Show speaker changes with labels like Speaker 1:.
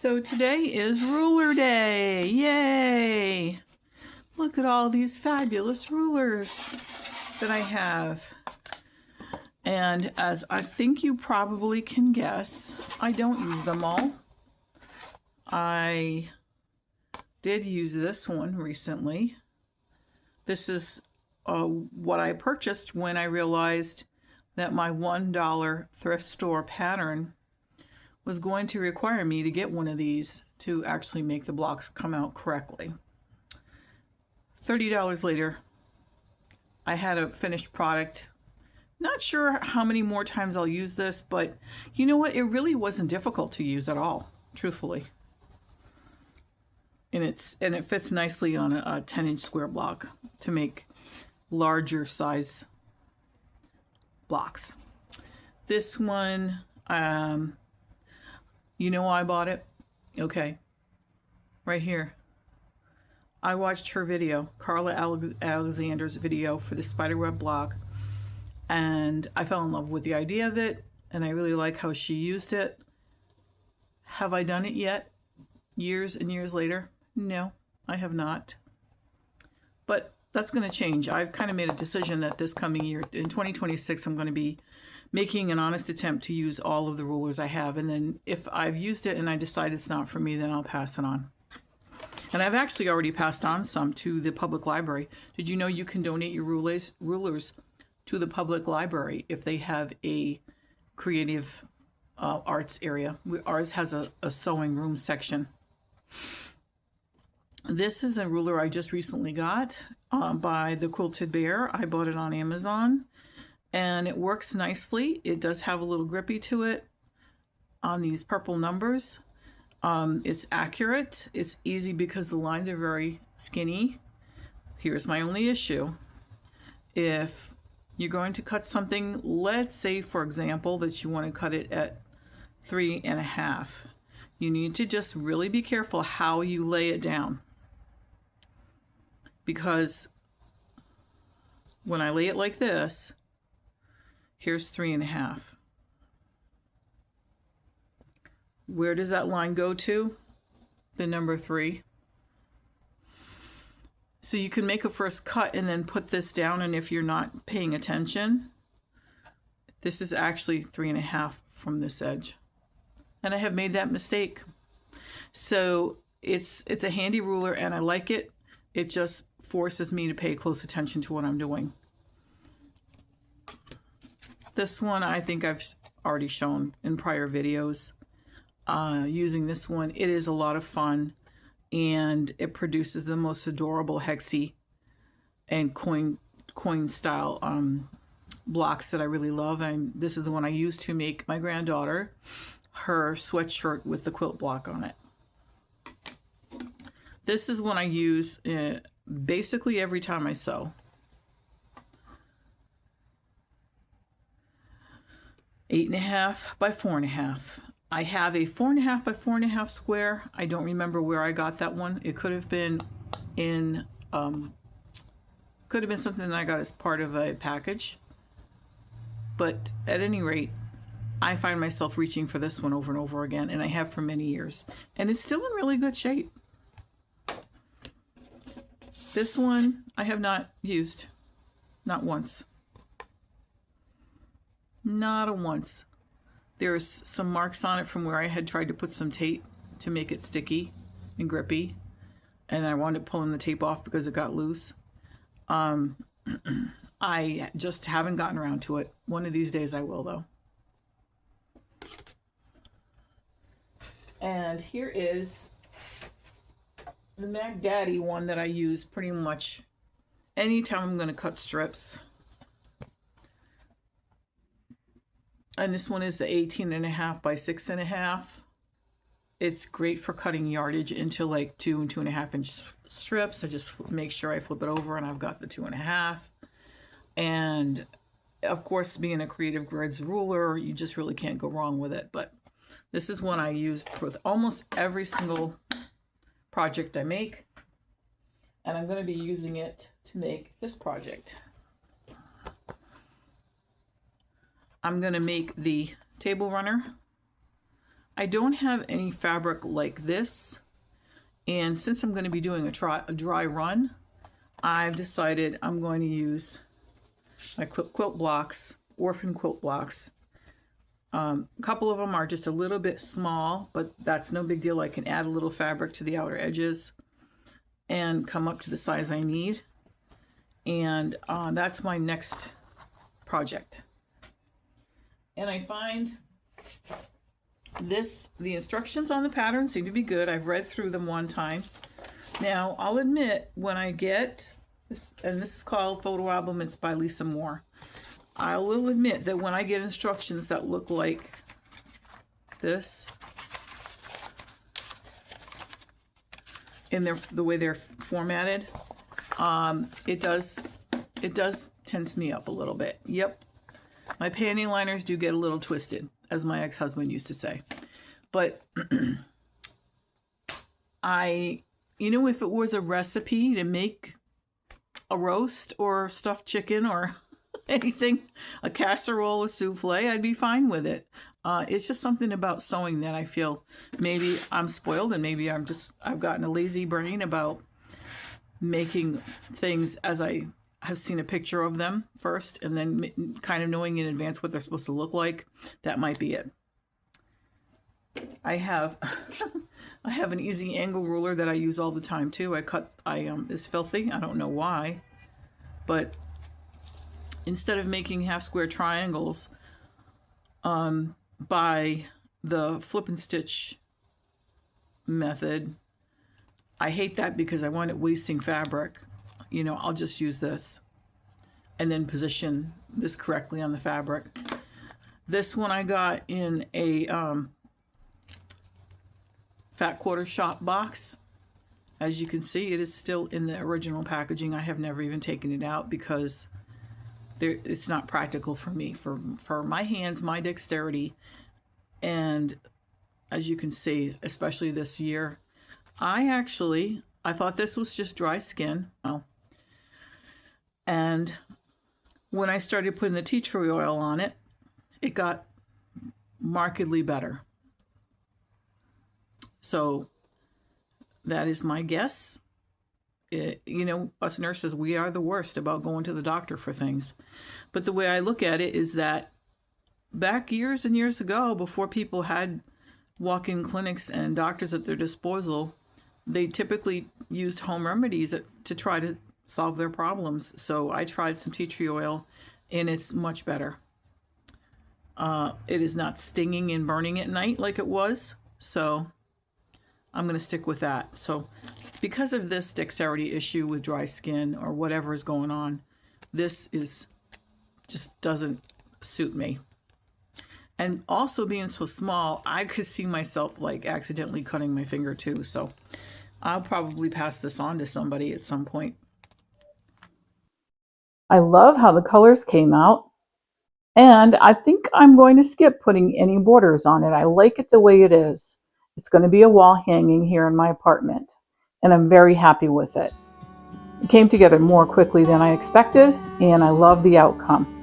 Speaker 1: So today is ruler day. Yay! Look at all these fabulous rulers that I have. And as I think you probably can guess, I don't use them all. I did use this one recently. This is what I purchased when I realized that my $1 thrift store pattern was going to require me to get one of these to actually make the blocks come out correctly. $30 later, I had a finished product. Not sure how many more times I'll use this, but you know what? It really wasn't difficult to use at all, truthfully. And it fits nicely on a 10-inch square block to make larger size blocks. This one, you know why I bought it? Okay, right here. I watched her video, Carla Alexander's video for the spiderweb block, and I fell in love with the idea of it, and I really like how she used it. Have I done it yet? Years and years later? No, I have not. But that's going to change. I've kind of made a decision that this coming year, in 2026, I'm going to be making an honest attempt to use all of the rulers I have. And then if I've used it and I decide it's not for me, then I'll pass it on. And I've actually already passed on some to the public library. Did you know you can donate your rulers to the public library if they have a creative arts area? Ours has a sewing room section. This is a ruler I just recently got by the Quilted Bear. I bought it on Amazon, and it works nicely. It does have a little grippy to it on these purple numbers. It's accurate. It's easy because the lines are very skinny. Here's my only issue. If you're going to cut something, let's say, for example, that you want to cut it at 3.5, you need to just really be careful how you lay it down. Because when I lay it like this, here's 3.5. Where does that line go to? The number 3. So you can make a first cut and then put this down, and if you're not paying attention, this is actually 3.5 from this edge. And I have made that mistake. So it's a handy ruler and I like it. It just forces me to pay close attention to what I'm doing. This one I think I've already shown in prior videos. Using this one, it is a lot of fun, and it produces the most adorable hexie and coin style blocks that I really love. And this is the one I used to make my granddaughter her sweatshirt with the quilt block on it. This is one I use basically every time I sew. 8.5 by 4.5. I have a 4.5 by 4.5 square. I don't remember where I got that one. It could have been in, could have been something that I got as part of a package. But at any rate, I find myself reaching for this one over and over again, and I have for many years. And it's still in really good shape. This one I have not used, not once. Not once. There's some marks on it from where I had tried to put some tape to make it sticky and grippy, and I wound up pulling the tape off because it got loose. I just haven't gotten around to it. One of these days I will, though. And here is the Mac Daddy one that I use pretty much anytime I'm going to cut strips. And this one is the 18.5 by 6.5. It's great for cutting yardage into like 2 and 2.5 inch strips. I just make sure I flip it over and I've got the 2.5. And of course, being a Creative Grids ruler, you just really can't go wrong with it. But this is one I use with almost every single project I make. And I'm going to be using it to make this project. I'm going to make the table runner. I don't have any fabric like this, and since I'm going to be doing a dry run, I've decided I'm going to use my quilt blocks, orphan quilt blocks. A couple of them are just a little bit small, but that's no big deal. I can add a little fabric to the outer edges and come up to the size I need. And that's my next project. And I find the instructions on the pattern seem to be good. I've read through them one time. Now, I'll admit, when I get this, and this is called Photo Album, it's by Lisa Moore. I will admit that when I get instructions that look like this, in the way they're formatted, it does tense me up a little bit. Yep, my panty liners do get a little twisted, as my ex-husband used to say. But if it was a recipe to make a roast or stuffed chicken or anything, a casserole, a souffle, I'd be fine with it. It's just something about sewing that I feel maybe I'm spoiled, and maybe I've gotten a lazy brain about making things as I have seen a picture of them first, and then kind of knowing in advance what they're supposed to look like. That might be it. I have I have an easy angle ruler that I use all the time too. It's filthy. I don't know why, but instead of making half square triangles by the flip and stitch method, I hate that because I want it wasting fabric. I'll just use this and then position this correctly on the fabric. This one I got in a Fat Quarter Shop box. As you can see, it is still in the original packaging. I have never even taken it out because it's not practical for me, for my hands, my dexterity. And as you can see, especially this year, I thought this was just dry skin. And when I started putting the tea tree oil on it, it got markedly better. So that is my guess. Us nurses, we are the worst about going to the doctor for things. But the way I look at it is that back years and years ago, before people had walk-in clinics and doctors at their disposal, they typically used home remedies to try to solve their problems. So I tried some tea tree oil, and it's much better. It is not stinging and burning at night like it was. So I'm going to stick with that. So because of this dexterity issue with dry skin or whatever is going on, this just doesn't suit me. And also being so small, I could see myself like accidentally cutting my finger too. So I'll probably pass this on to somebody at some point. I love how the colors came out. And I think I'm going to skip putting any borders on it. I like it the way it is. It's going to be a wall hanging here in my apartment, and I'm very happy with it. It came together more quickly than I expected, and I love the outcome.